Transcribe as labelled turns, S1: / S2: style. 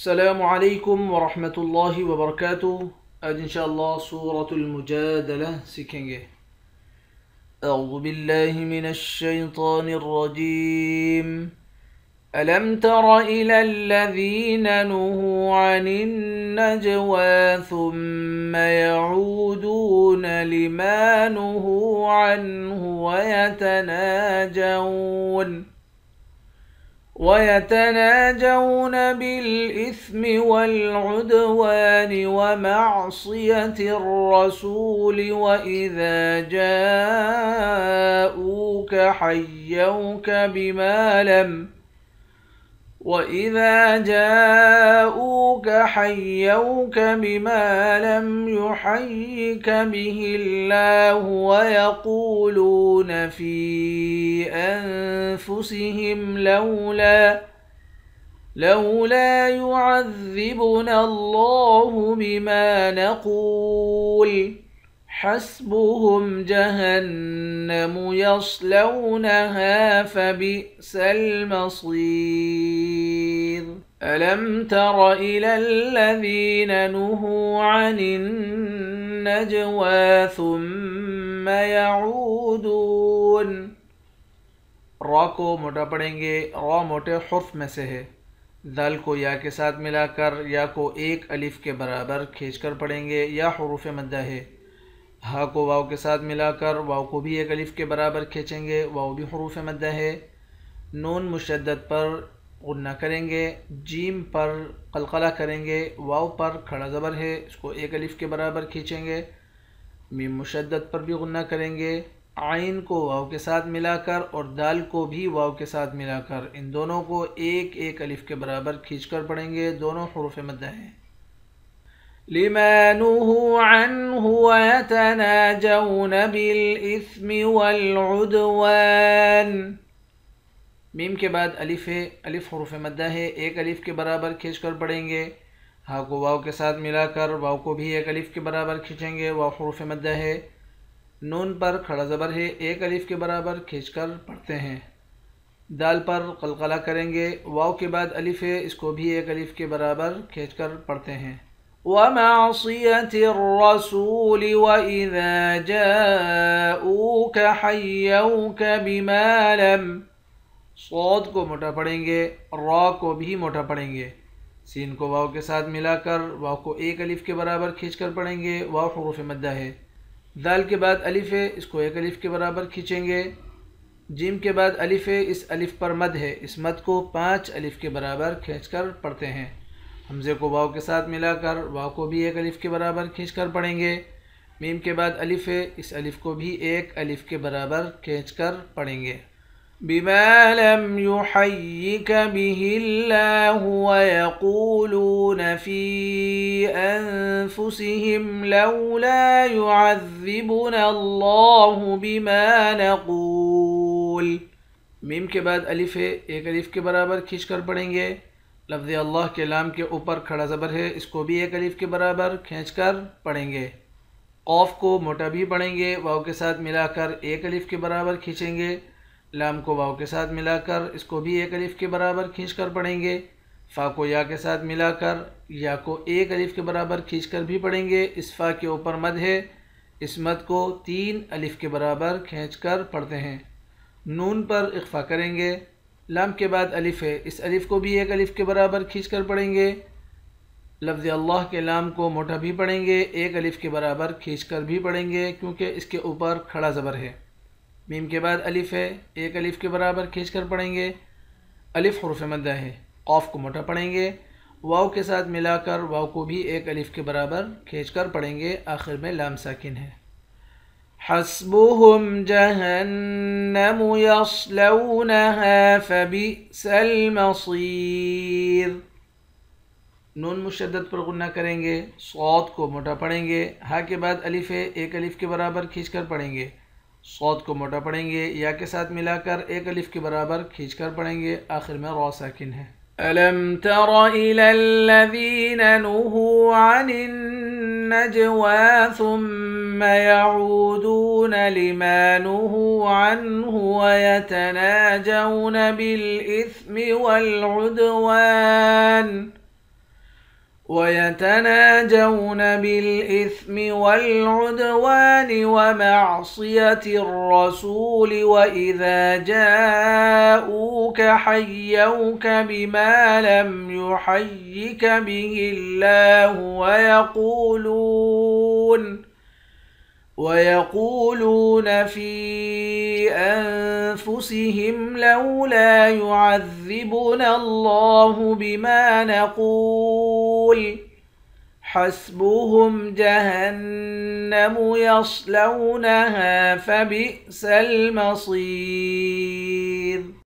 S1: السلام علیکم ورحمۃ اللہ وبرکاتہ۔ آج انشاءاللہ سورۃ المجادلہ سیکھیں گے۔ اعوذ باللہ من الشیطان الرجیم۔ ألم تر إلى الذين نهوا عن النجوى ثم يعودون لما نهوا عنه ويتناجون بالإثم والعدوان ومعصية الرسول وإذا جاءوك حيوك بما لم يحيك به الله ويقولون في أنفسهم لولا يعذبنا الله بما نقول حسبهم جهنم يصلونها فبئس المصير ألم تر إلى الذين نهوا عن النجوى ثم يعودون۔ را کو موٹا پڑھیں گے، را موٹے حرف میں سے ہے۔ دال کو یا کے ساتھ ملا کر یا کو ایک الف کے برابر کھینچ کر پڑھیں گے، یا حروف مدہ ہے۔ ہا کو واو کے ساتھ ملا کر واو کو بھی ایک الف کے برابر کھینچیں گے، واو بھی حروف مدہ ہے۔ نون مشدد پر غنہ کریں گے، جیم پر قلقلہ کریں گے، واو پر کھڑا زبر ہے، اس کو ایک الف کے برابر کھینچیں گے۔ میم مشدد پر بھی غنہ کریں گے، عین کو واو کے ساتھ ملا کر اور دال کو بھی واو کے ساتھ ملا کر ان دونوں کو ایک ایک الف کے برابر کھینچ کر پڑھیں گے، دونوں حروف مدہ ہیں۔ لما نهوا عنه ويتناجون بالإثم والعدوان۔ میم کے بعد الف ہے، الف حروف مدہ ہے، ایک الف کے برابر کھینچ کر پڑھیں گے۔ ہا کو واو کے ساتھ ملا کر واو کو بھی ایک الف کے برابر کھینچیں گے، واو حروف مدہ ہے۔ نون پر کھڑا زبر ہے، ایک الف کے برابر کھینچ کر پڑھتے ہیں۔ دال پر قلقلہ کریں گے، واو کے بعد الف ہے، اس کو بھی ایک الف کے برابر کھینچ کر پڑھتے ہیں۔ وَمَعْصِيَةِ الرَّسُولِ وَإِذَا جَاءُوكَ حَيَّوْكَ بِمَا لَمْ۔ صاد کو موٹا پڑھیں گے، را کو بھی موٹا پڑھیں گے۔ سین کو واو کے ساتھ ملا کر واو کو ایک الف کے برابر کھینچ کر پڑھیں گے، واو حروف مدہ ہے۔ دال کے بعد الف ہے، اس کو ایک الف کے برابر کھینچیں گے۔ جیم کے بعد الف ہے، اس الف پر مد ہے، اس مد کو 5 الف کے برابر کھینچ کر پڑھتے ہیں۔ حمزے کو واو کے ساتھ ملا کر واو کو بھی ایک الف کے برابر کھینچ کر پڑھیں گے۔ میم کے بعد الف ہے، اس الف کو بھی ایک الف کے برابر کھینچ کر پڑھیں گے۔ بما لم يحيك به الله ويقولون في أنفسهم لولا يعذبنا الله بما نقول۔ میم کے بعد الف ہے، ایک الف کے برابر کھینچ کر پڑھیں گے۔ لفظ اللہ کے لام کے اوپر کھڑا زبر ہے، اس کو بھی ایک الف کے برابر کھینچ کر پڑھیں گے۔ قاف کو موٹا بھی پڑھیں گے، واو کے ساتھ ملا کر ایک الف کے برابر کھینچیں گے۔ لام کو واو کے ساتھ ملا کر اس کو بھی ایک الف کے برابر کھینچ کر پڑھیں گے۔ فا کو یا کے ساتھ ملا کر یا کو ایک الف کے برابر کھینچ کر بھی پڑھیں گے۔ اس فا کے اوپر مد ہے، اس مد کو 3 الف کے برابر کھینچ کر پڑھتے ہیں۔ نون پر اخفا کریں گے۔ لام کے بعد الف ہے، اس الف کو بھی ایک الف کے برابر کھینچ کر پڑھیں گے۔ لفظ اللہ کے لام کو موٹا بھی پڑھیں گے، ایک الف کے برابر کھینچ کر بھی پڑھیں گے کیونکہ اس کے اوپر کھڑا زبر ہے۔ میم کے بعد الف ہے، ایک الف کے برابر کھینچ کر پڑھیں گے۔ الف حروف مدہ ہے، قاف کو موٹا پڑھیں گے، واو کے ساتھ ملا کر واو کو بھی ایک الف کے برابر کھینچ کر پڑھیں گے، آخر میں لام ساکن ہے۔ حسبهم جہنم یصلونها فبئس المصیر۔ نون مشدد پر غنہ کریں گے، صاد کو موٹا پڑھیں گے، ہا کے بعد الف ہے، ایک الف کے برابر کھینچ کر پڑھیں گے۔ صاد کو موٹا پڑھیں گے، یا کے ساتھ ملا کر ایک الف کے برابر کھینچ کر پڑھیں گے، آخر میں را ساکن ہے۔ أَلَمْ تَرَ إِلَى الَّذِينَ نُهُوا عَنِ النَّجْوَى ثُمَّ يَعُودُونَ لِمَا نُهُوا عَنْهُ وَيَتَنَاجَوْنَ بِالْإِثْمِ وَالْعُدْوَانِ ويتناجون بالإثم والعدوان ومعصية الرسول وإذا جاءوك حيوك بما لم يحيك به الله ويقولون في أنفسهم لولا يعذبنا الله بما نقول حسبهم جهنم يصلونها فبئس المصير.